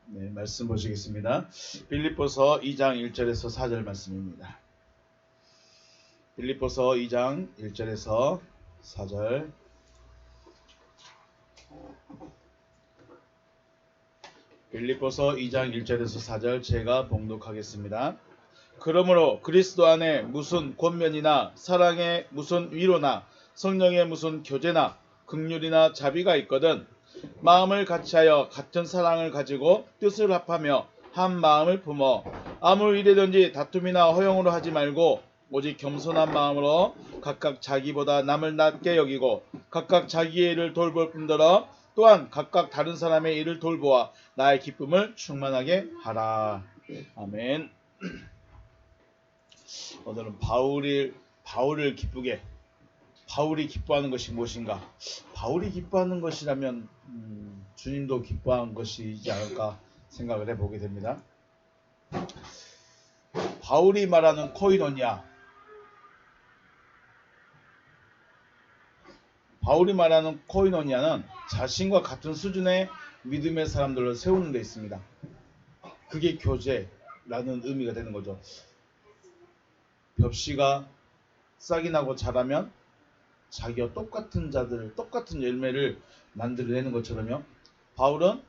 네, 말씀 보시겠습니다. 빌립보서 2장 1절에서 4절 말씀입니다. 빌립보서 2장 1절에서 4절. 빌립보서 2장 1절에서 4절 제가 봉독하겠습니다. 그러므로 그리스도 안에 무슨 권면이나 사랑의 무슨 위로나 성령의 무슨 교제나 긍휼이나 자비가 있거든 마음을 같이하여 같은 사랑을 가지고 뜻을 합하며 한 마음을 품어 아무 일이든지 다툼이나 허용으로 하지 말고 오직 겸손한 마음으로 각각 자기보다 남을 낮게 여기고 각각 자기의 일을 돌볼 뿐더러 또한 각각 다른 사람의 일을 돌보아 나의 기쁨을 충만하게 하라. 아멘. 오늘은 바울을 기쁘게, 바울이 기뻐하는 것이 무엇인가? 바울이 기뻐하는 것이라면 주님도 기뻐한 것이지 않을까 생각을 해보게 됩니다. 바울이 말하는 코이노니아, 바울이 말하는 코이노니아는 자신과 같은 수준의 믿음의 사람들을 세우는 데 있습니다. 그게 교제라는 의미가 되는 거죠. 벽씨가 싹이 나고 자라면 자기와 똑같은 자들, 똑같은 열매를 만들어내는 것처럼요. 바울은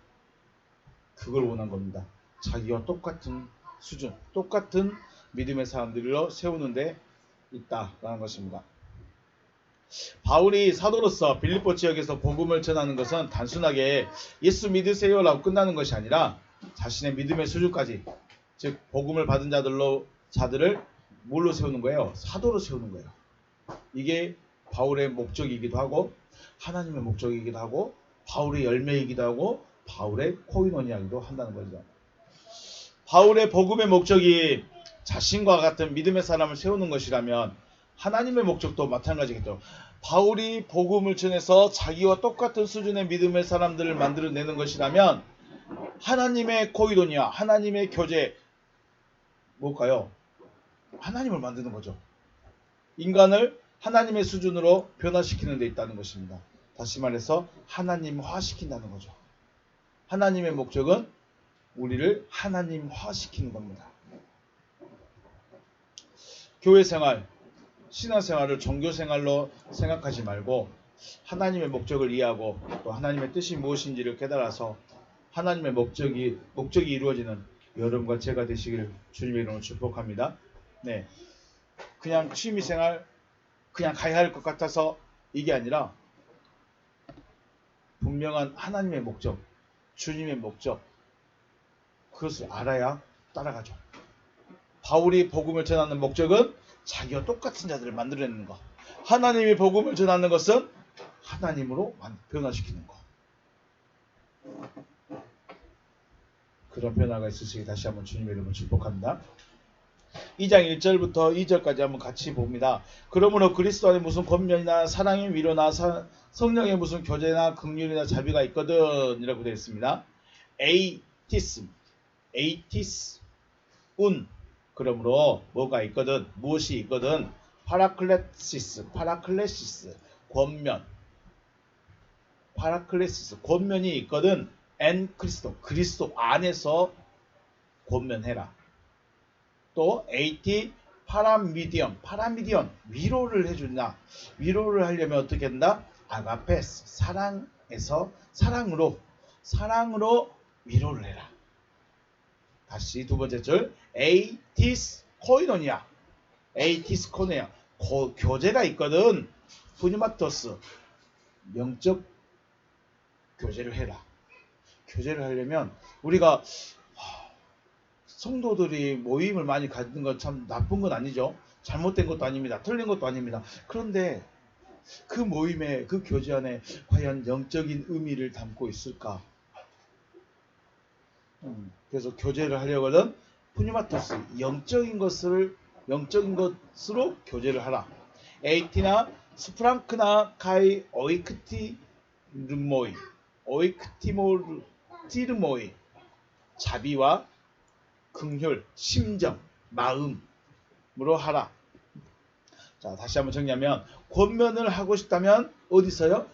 그걸 원한 겁니다. 자기와 똑같은 수준, 똑같은 믿음의 사람들로 세우는 데 있다라는 것입니다. 바울이 사도로서 빌립보 지역에서 복음을 전하는 것은 단순하게 예수 믿으세요라고 끝나는 것이 아니라 자신의 믿음의 수준까지, 즉 복음을 받은 자들을 뭘로 세우는 거예요? 사도로 세우는 거예요. 이게 바울의 목적이기도 하고 하나님의 목적이기도 하고 바울의 열매이기도 하고 바울의 코이노니아이기도 한다는 거죠. 바울의 복음의 목적이 자신과 같은 믿음의 사람을 세우는 것이라면 하나님의 목적도 마찬가지겠죠. 바울이 복음을 전해서 자기와 똑같은 수준의 믿음의 사람들을 만들어내는 것이라면 하나님의 코이노니아, 하나님의 교제, 뭘까요? 하나님을 만드는 거죠. 인간을 하나님의 수준으로 변화시키는 데 있다는 것입니다. 다시 말해서 하나님화시킨다는 거죠. 하나님의 목적은 우리를 하나님화시키는 겁니다. 교회생활, 신앙생활을 종교생활로 생각하지 말고 하나님의 목적을 이해하고 또 하나님의 뜻이 무엇인지를 깨달아서 하나님의 목적이 이루어지는 여러분과 제가 되시길 주님의 이름으로 축복합니다. 네, 그냥 취미생활 그냥 가야 할 것 같아서 이게 아니라 분명한 하나님의 목적, 주님의 목적, 그것을 알아야 따라가죠. 바울이 복음을 전하는 목적은 자기와 똑같은 자들을 만들어내는 것. 하나님이 복음을 전하는 것은 하나님으로 변화시키는 것. 그런 변화가 있으시기 다시 한번 주님의 이름으로 축복합니다. 2장 1절부터 2절까지 한번 같이 봅니다. 그러므로 그리스도 안에 무슨 권면이나 사랑의 위로나 성령의 무슨 교제나 긍휼이나 자비가 있거든 이라고 되어 있습니다. 에이티스, 운. 그러므로 뭐가 있거든, 무엇이 있거든, 파라클레시스, 권면, 파라클레시스, 권면이 있거든, 엔 그리스도 안에서 권면해라. 또 에이티 파라미디언, 위로를 해준다. 위로를 하려면 어떻게 한다? 아가페스, 사랑으로 위로를 해라. 다시 두 번째 줄, 에이티스 코이노니아, 교제가 있거든. 푸니마토스, 영적 교제를 해라. 교제를 하려면 우리가 성도들이 모임을 많이 갖는 건 참 나쁜 건 아니죠. 잘못된 것도 아닙니다. 틀린 것도 아닙니다. 그런데 그 모임에, 그 교제 안에 과연 영적인 의미를 담고 있을까? 그래서 교제를 하려거든 푸니마토스, 영적인 것으로 교제를 하라. 에이티나 스프랑크나 카이 오이크티르모이, 자비와 긍휼, 심정, 마음으로 하라. 자, 다시 한번 정리하면 권면을 하고 싶다면 어디서요?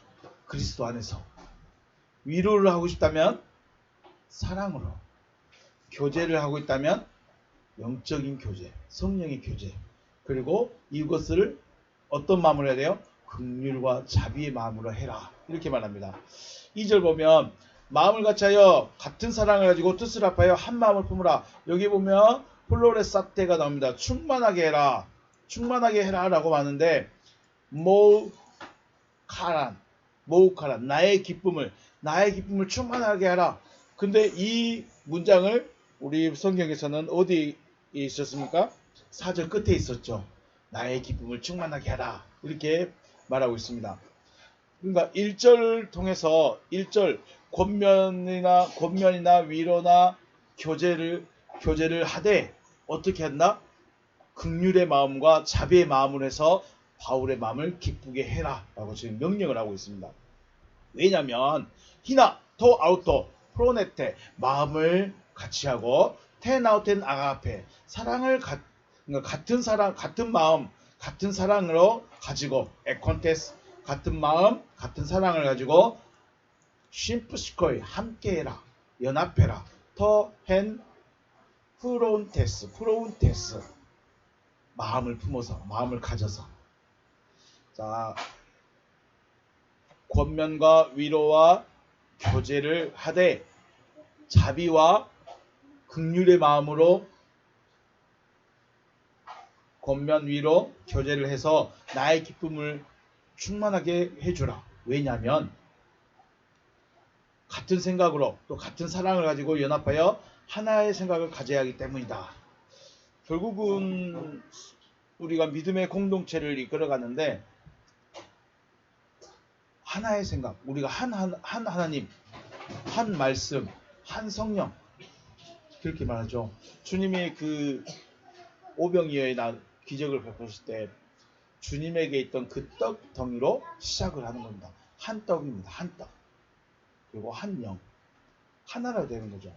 그리스도 안에서. 위로를 하고 싶다면 사랑으로. 교제를 하고 있다면 영적인 교제, 성령의 교제. 그리고 이것을 어떤 마음으로 해야 돼요? 긍휼과 자비의 마음으로 해라. 이렇게 말합니다. 2절 보면 마음을 같이하여 같은 사랑을 가지고 뜻을 합하여 한 마음을 품으라. 여기 보면 플로레사테가 나옵니다. 충만하게 해라. 충만하게 해라 라고 하는데 모우카란 나의 기쁨을 충만하게 하라. 근데 이 문장을 우리 성경에서는 어디 있었습니까? 4절 끝에 있었죠. 나의 기쁨을 충만하게 하라. 이렇게 말하고 있습니다. 그러니까 1절 통해서 1절 권면이나 위로나 교제를 하되 어떻게 한다? 긍휼의 마음과 자비의 마음을 해서 바울의 마음을 기쁘게 해라 라고 지금 명령을 하고 있습니다. 왜냐하면 히나 토 아우토 프로네테 마음을 같이 하고 테나우텐 아가페 사랑을 그러니까 같은 사랑 같은 마음 같은 사랑으로 가지고 에콘테스 같은 마음 같은 사랑을 가지고 심프시코이 함께해라 연합해라 터헨 프론테스 마음을 품어서 마음을 가져서 자 권면과 위로와 교제를 하되 자비와 긍휼의 마음으로 권면 위로 교제를 해서 나의 기쁨을 충만하게 해주라. 왜냐하면 같은 생각으로 또 같은 사랑을 가지고 연합하여 하나의 생각을 가져야 하기 때문이다. 결국은 우리가 믿음의 공동체를 이끌어가는데 하나의 생각, 우리가 한 하나님, 한 말씀, 한 성령 그렇게 말하죠. 주님이 그 오병이어의 기적을 베푸실 때 주님에게 있던 그 떡 덩이로 시작을 하는 겁니다. 한 떡입니다. 한 떡. 그리고 한 영. 하나가 되는 거죠.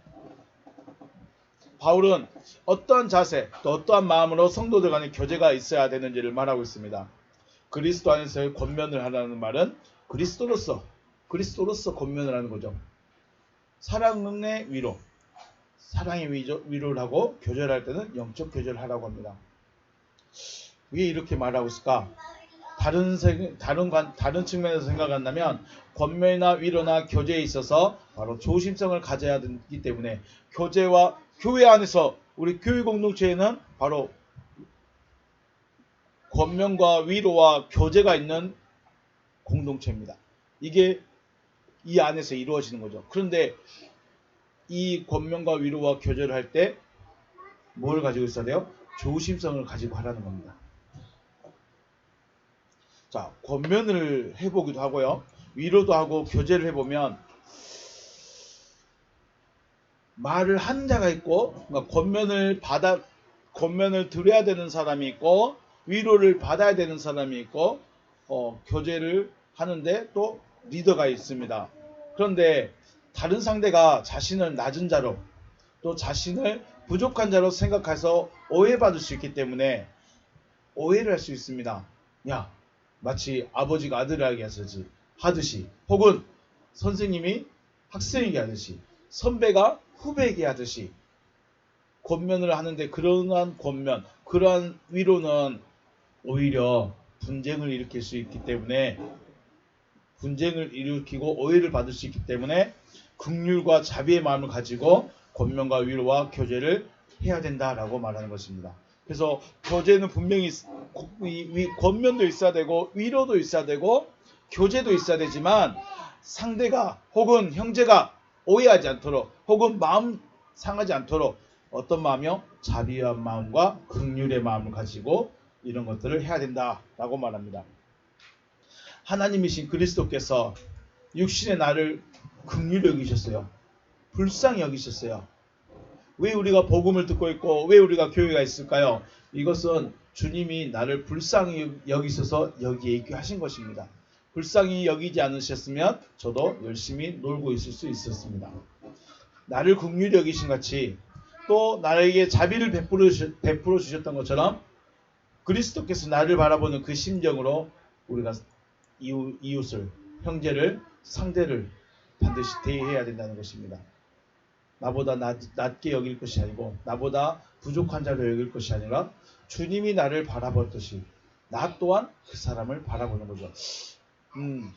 바울은 어떠한 자세 또 어떠한 마음으로 성도들 간의 교제가 있어야 되는지를 말하고 있습니다. 그리스도 안에서의 권면을 하라는 말은 그리스도로서 권면을 하는 거죠. 사랑의 위로, 사랑의 위로를 하고 교제를 할 때는 영적 교제를 하라고 합니다. 왜 이렇게 말하고 있을까? 다른 측면에서 생각한다면 권면이나 위로나 교제에 있어서 바로 조심성을 가져야 되기 때문에 교제와 교회 안에서 우리 교회 공동체에는 바로 권면과 위로와 교제가 있는 공동체입니다. 이게 이 안에서 이루어지는 거죠. 그런데 이 권면과 위로와 교제를 할 때 뭘 가지고 있어야 돼요? 조심성을 가지고 하라는 겁니다. 자, 권면을 해보기도 하고요. 위로도 하고 교제를 해보면 말을 하는 자가 있고 그러니까 권면을 들어야 되는 사람이 있고 위로를 받아야 되는 사람이 있고 교제를 하는데 또 리더가 있습니다. 그런데 다른 상대가 자신을 낮은 자로 또 자신을 부족한 자로 생각해서 오해받을 수 있기 때문에 오해를 할 수 있습니다. 야, 마치 아버지가 아들에게 하듯이 혹은 선생님이 학생에게 하듯이 선배가 후배에게 하듯이 권면을 하는데 그러한 권면, 그러한 위로는 오히려 분쟁을 일으킬 수 있기 때문에 분쟁을 일으키고 오해를 받을 수 있기 때문에 긍휼과 자비의 마음을 가지고 권면과 위로와 교제를 해야 된다라고 말하는 것입니다. 그래서 교제는 분명히 권면도 있어야 되고 위로도 있어야 되고 교제도 있어야 되지만 상대가 혹은 형제가 오해하지 않도록 혹은 마음 상하지 않도록 어떤 마음이요? 자비의 마음과 긍휼의 마음을 가지고 이런 것들을 해야 된다라고 말합니다. 하나님이신 그리스도께서 육신의 나를 긍휼히 여기셨어요. 불쌍히 여기셨어요. 왜 우리가 복음을 듣고 있고 왜 우리가 교회가 있을까요? 이것은 주님이 나를 불쌍히 여기셔서 여기에 있게 하신 것입니다. 불쌍히 여기지 않으셨으면 저도 열심히 놀고 있을 수 있었습니다. 나를 긍휼히 여기신 같이 또 나에게 자비를 베풀어 주셨던 것처럼 그리스도께서 나를 바라보는 그 심정으로 우리가 이웃을, 형제를, 상대를 반드시 대해야 된다는 것입니다. 나보다 낮게 여길 것이 아니고 나보다 부족한 자로 여길 것이 아니라 주님이 나를 바라보듯이 나 또한 그 사람을 바라보는 거죠.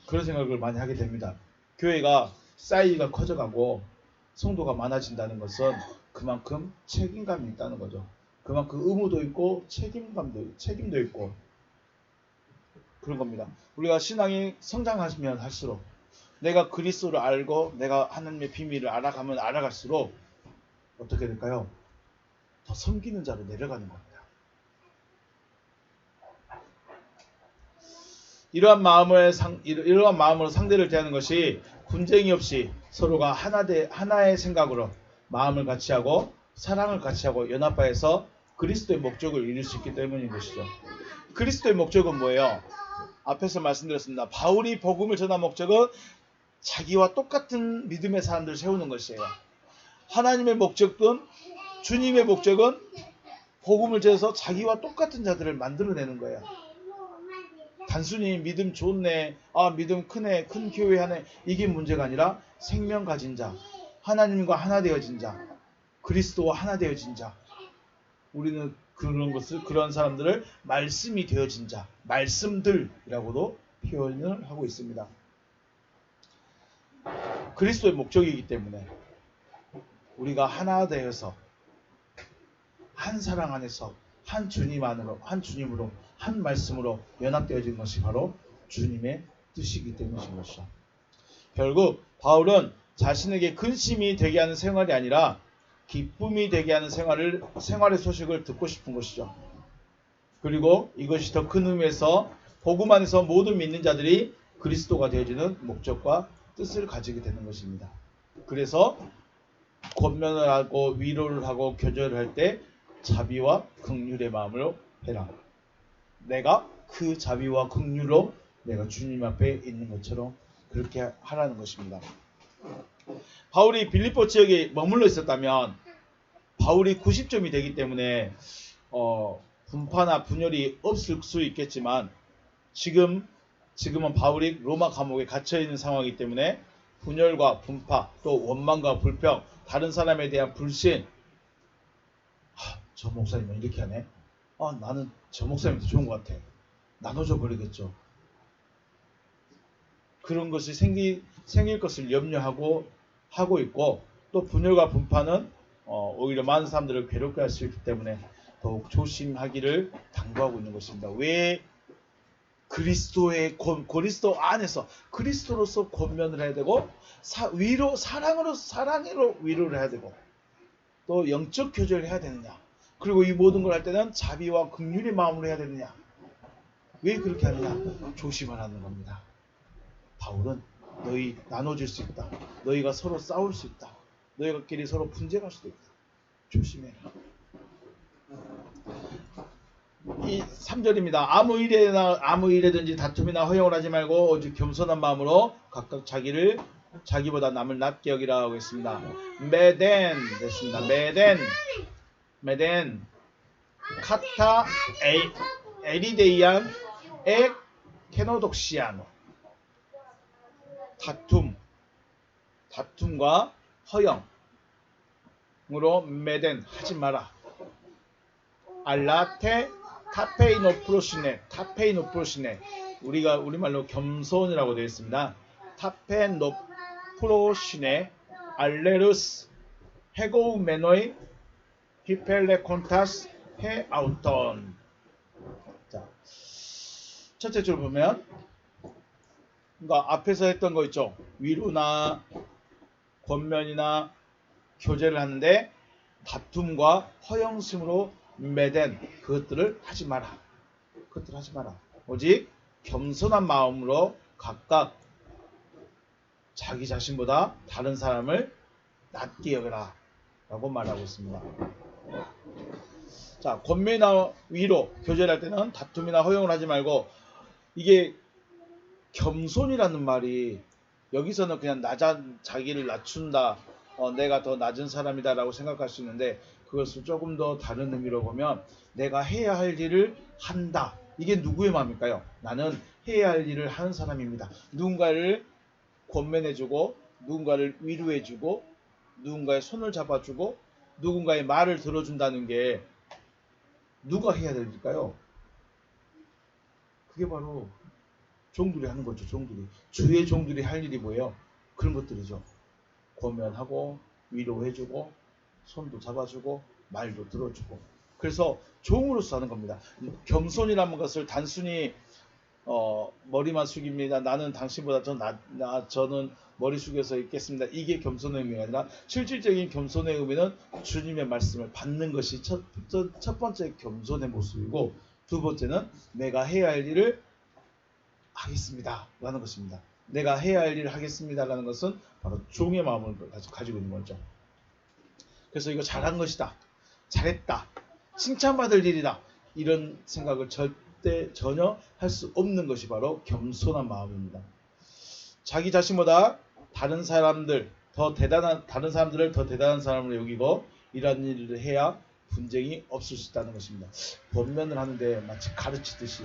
그런 생각을 많이 하게 됩니다. 교회가 사이즈가 커져가고 성도가 많아진다는 것은 그만큼 책임감이 있다는 거죠. 그만큼 의무도 있고 책임도 있고 그런 겁니다. 우리가 신앙이 성장하시면 할수록 내가 그리스도를 알고 내가 하나님의 비밀을 알아가면 알아갈수록 어떻게 될까요? 더 섬기는 자로 내려가는 겁니다. 이러한 마음으로 상대를 대하는 것이 분쟁이 없이 서로가 하나의 생각으로 마음을 같이 하고 사랑을 같이 하고 연합하여서 그리스도의 목적을 이룰 수 있기 때문인 것이죠. 그리스도의 목적은 뭐예요? 앞에서 말씀드렸습니다. 바울이 복음을 전한 목적은 자기와 똑같은 믿음의 사람들을 세우는 것이에요. 하나님의 목적은 주님의 목적은 복음을 전해서 자기와 똑같은 자들을 만들어내는 거예요. 단순히 믿음 좋네, 믿음 크네, 큰 교회 하네, 이게 문제가 아니라 생명 가진 자, 하나님과 하나 되어진 자, 그리스도와 하나 되어진 자. 우리는 그런 사람들을 말씀이 되어진 자, 말씀들이라고도 표현을 하고 있습니다. 그리스도의 목적이기 때문에 우리가 하나 되어서 한 사랑 안에서 한 주님으로 한 말씀으로 연합되어진 것이 바로 주님의 뜻이기 때문인 것이죠. 결국 바울은 자신에게 근심이 되게 하는 생활이 아니라 기쁨이 되게 하는 생활의 소식을 듣고 싶은 것이죠. 그리고 이것이 더 큰 의미에서 복음 안에서 모든 믿는 자들이 그리스도가 되어지는 목적과 뜻을 가지게 되는 것입니다. 그래서 권면을 하고 위로를 하고 교절을 할 때 자비와 긍휼의 마음으로 해라. 내가 그 자비와 긍휼로 내가 주님 앞에 있는 것처럼 그렇게 하라는 것입니다. 바울이 빌립보 지역에 머물러 있었다면 바울이 90점이 되기 때문에 분파나 분열이 없을 수 있겠지만 지금은 바울이 로마 감옥에 갇혀있는 상황이기 때문에 분열과 분파 또 원망과 불평 다른 사람에 대한 불신 저 목사님은 이렇게 하네. 나는 저 목사님이 더 좋은 것 같아. 나눠줘 버리겠죠. 그런 것이 생길 것을 염려하고 하고 있고 또 분열과 분파는 오히려 많은 사람들을 괴롭게 할 수 있기 때문에 더욱 조심하기를 당부하고 있는 것입니다. 왜 그리스도 안에서 그리스도로서 권면을 해야 되고 사랑으로 위로를 해야 되고 또 영적 교제를 해야 되느냐. 그리고 이 모든 걸 할 때는 자비와 긍휼의 마음으로 해야 되느냐. 왜 그렇게 하느냐. 조심하라는 겁니다. 바울은 너희 나눠질 수 있다. 너희가 서로 싸울 수 있다. 너희가끼리 서로 분쟁할 수도 있다. 조심해라. 이 3절입니다. 아무 일에든지 다툼이나 허용을 하지 말고 오직 겸손한 마음으로 각각 자기보다 남을 낮게 여기라 하고 있습니다. 메덴 됐습니다. 메덴 카타 에리데이안 에 케노독시아노 다툼과 허용으로 메덴 하지 마라. 알라테 타페이노프로시네 우리말로 겸손이라고 되어 있습니다. 타페노프로시네 알레루스 헤고우메노이 히펠레콘타스 헤아우톤. 자, 첫째 줄 보면 그러니까 앞에서 했던 거 있죠. 위로나 권면이나 교제를 하는데 다툼과 허영심으로 매된 그것들을 하지 마라. 오직 겸손한 마음으로 각각 자기 자신보다 다른 사람을 낮게 여겨라 라고 말하고 있습니다. 자, 권면이나 위로 교제를 할 때는 다툼이나 허용을 하지 말고 이게 겸손이라는 말이 여기서는 그냥 자기를 낮춘다. 내가 더 낮은 사람이다 라고 생각할 수 있는데 그것을 조금 더 다른 의미로 보면 내가 해야 할 일을 한다. 이게 누구의 마음일까요? 나는 해야 할 일을 하는 사람입니다. 누군가를 권면해주고 누군가를 위로해주고 누군가의 손을 잡아주고 누군가의 말을 들어준다는 게 누가 해야 될까요? 그게 바로 종들이 하는 거죠. 종들이. 주의 종들이 할 일이 뭐예요? 그런 것들이죠. 권면하고 위로해주고 손도 잡아주고 말도 들어주고. 그래서 종으로서 하는 겁니다. 겸손이라는 것을 단순히 머리만 숙입니다. 나는 당신보다 저는 머리 숙여서 있겠습니다. 이게 겸손의 의미가 아니라 실질적인 겸손의 의미는 주님의 말씀을 받는 것이 첫 번째 겸손의 모습이고, 두 번째는 내가 해야 할 일을 하겠습니다 라는 것입니다. 내가 해야 할 일을 하겠습니다 라는 것은 바로 종의 마음을 가지고 있는 거죠. 그래서 이거 잘한 것이다, 잘했다, 칭찬받을 일이다, 이런 생각을 전혀 할 수 없는 것이 바로 겸손한 마음입니다. 자기 자신보다 다른 사람들을 더 대단한 사람으로 여기고 이런 일을 해야 분쟁이 없을 수 있다는 것입니다. 권면을 하는데 마치 가르치듯이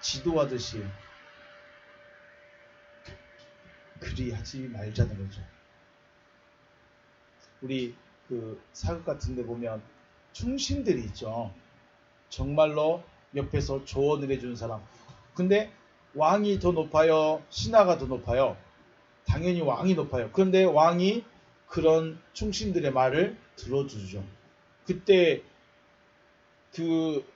지도하듯이 그리 하지 말자는 거죠. 우리 그 사극 같은 데 보면 충신들이 있죠. 정말로 옆에서 조언을 해주는 사람. 근데 왕이 더 높아요? 신하가 더 높아요? 당연히 왕이 높아요. 그런데 왕이 그런 충신들의 말을 들어주죠. 그때 그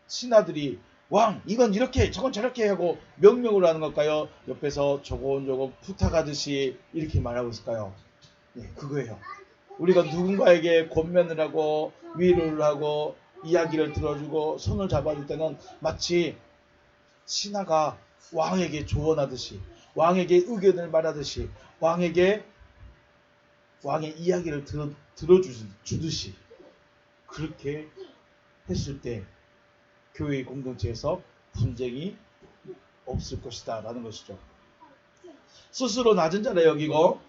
신하들이 왕 이건 이렇게 저건 저렇게 하고 명령을 하는 걸까요? 옆에서 조곤조곤 부탁하듯이 이렇게 말하고 있을까요? 네, 그거예요. 우리가 누군가에게 권면을 하고 위로를 하고 이야기를 들어주고 손을 잡아줄 때는 마치 신하가 왕에게 조언하듯이, 왕에게 의견을 말하듯이, 왕의 이야기를 들어주듯이 그렇게 했을 때 교회의 공동체에서 분쟁이 없을 것이다 라는 것이죠. 스스로 낮은 자라 여기고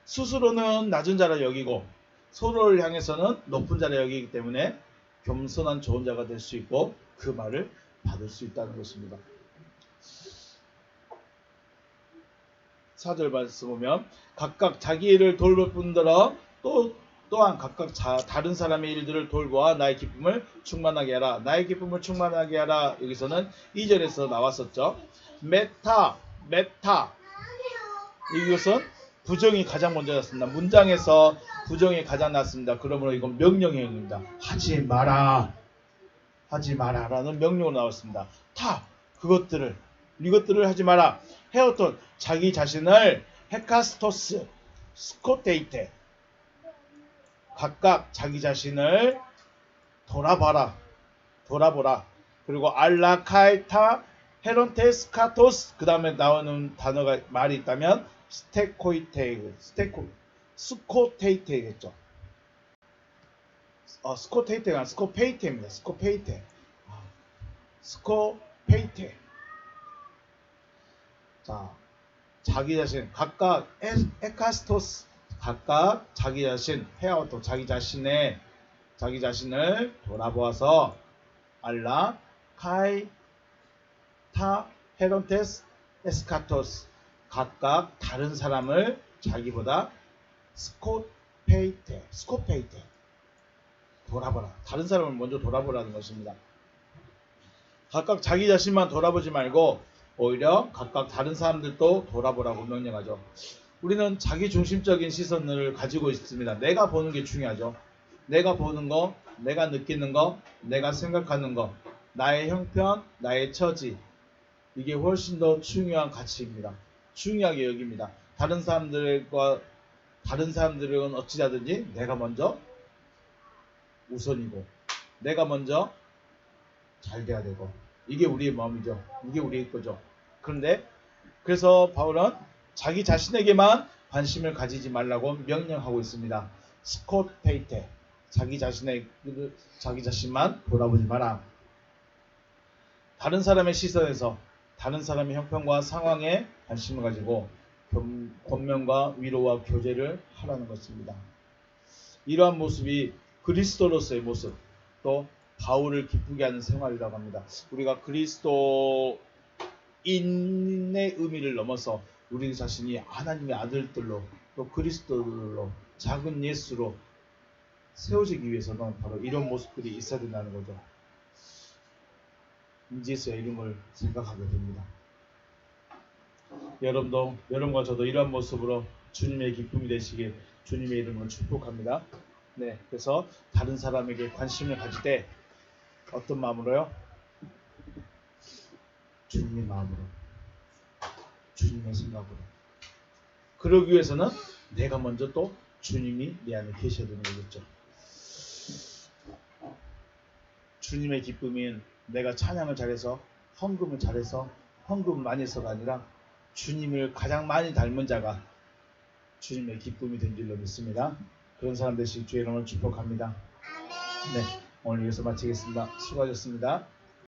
스스로는 낮은 자라 여기고 서로를 향해서는 높은 자라 여기기 때문에 겸손한 좋은 자가 될 수 있고 그 말을 받을 수 있다는 것입니다. 4절 말씀 보면 각각 자기 일을 돌볼 뿐더러 또한 각각 다른 사람의 일들을 돌보아 나의 기쁨을 충만하게 하라. 나의 기쁨을 충만하게 하라. 여기서는 2절에서 나왔었죠. 메타 이것은 부정이 가장 먼저 났습니다. 문장에서 부정이 가장 났습니다. 그러므로 이건 명령형입니다. 하지 마라 라는 명령으로 나왔습니다. 이것들을 하지 마라. 헤어톤 자기 자신을 헤카스토스 스코테이테 각각 자기 자신을 돌아보라. 그리고 알라카이타 헤론테스카토스 그 다음에 나오는 단어가 말이 있다면 스코테이테겠죠. 스코테이테가 아니라 스코페이테입니다. 스코페이테. 자, 자기 자신 각각 에카스토스 각각 자기 자신 헤아오토 자기 자신을 돌아보아서 알라 카이 타 헤론테스 에스카토스 각각 다른 사람을 자기보다 스코페이테 돌아보라. 다른 사람을 먼저 돌아보라는 것입니다. 각각 자기 자신만 돌아보지 말고 오히려 각각 다른 사람들도 돌아보라고 명령하죠. 우리는 자기 중심적인 시선을 가지고 있습니다. 내가 보는 게 중요하죠. 내가 보는 거, 내가 느끼는 거, 내가 생각하는 거, 나의 형편, 나의 처지, 이게 훨씬 더 중요한 가치입니다. 중요하게 여깁니다. 다른 사람들은 어찌하든지 내가 먼저 우선이고 내가 먼저 잘 돼야 되고 이게 우리의 마음이죠. 이게 우리의 거죠. 그래서 바울은 자기 자신에게만 관심을 가지지 말라고 명령하고 있습니다. 스코테이테 자기 자신만 돌아보지 마라. 다른 사람의 시선에서 다른 사람의 형편과 상황에 관심을 가지고 권면과 위로와 교제를 하라는 것입니다. 이러한 모습이 그리스도로서의 모습, 또 바울을 기쁘게 하는 생활이라고 합니다. 우리가 그리스도인의 의미를 넘어서 우리 자신이 하나님의 아들들로 또 그리스도로 작은 예수로 세워지기 위해서는 바로 이런 모습들이 있어야 된다는 거죠. 이제서야 이런 걸 생각하게 됩니다. 여러분도, 여러분과 저도 이러한 모습으로 주님의 기쁨이 되시길 주님의 이름으로 축복합니다. 네, 그래서 다른 사람에게 관심을 가질 때 어떤 마음으로요? 주님의 마음으로, 주님의 생각으로. 그러기 위해서는 내가 먼저 또 주님이 내 안에 계셔야 되는 거겠죠. 주님의 기쁨인 내가 찬양을 잘해서, 헌금을 잘해서, 헌금 많이 해서가 아니라 주님을 가장 많이 닮은 자가 주님의 기쁨이 된 줄로 믿습니다. 그런 사람 되시길 주의 이름으로 축복합니다. 네, 오늘 여기서 마치겠습니다. 수고하셨습니다.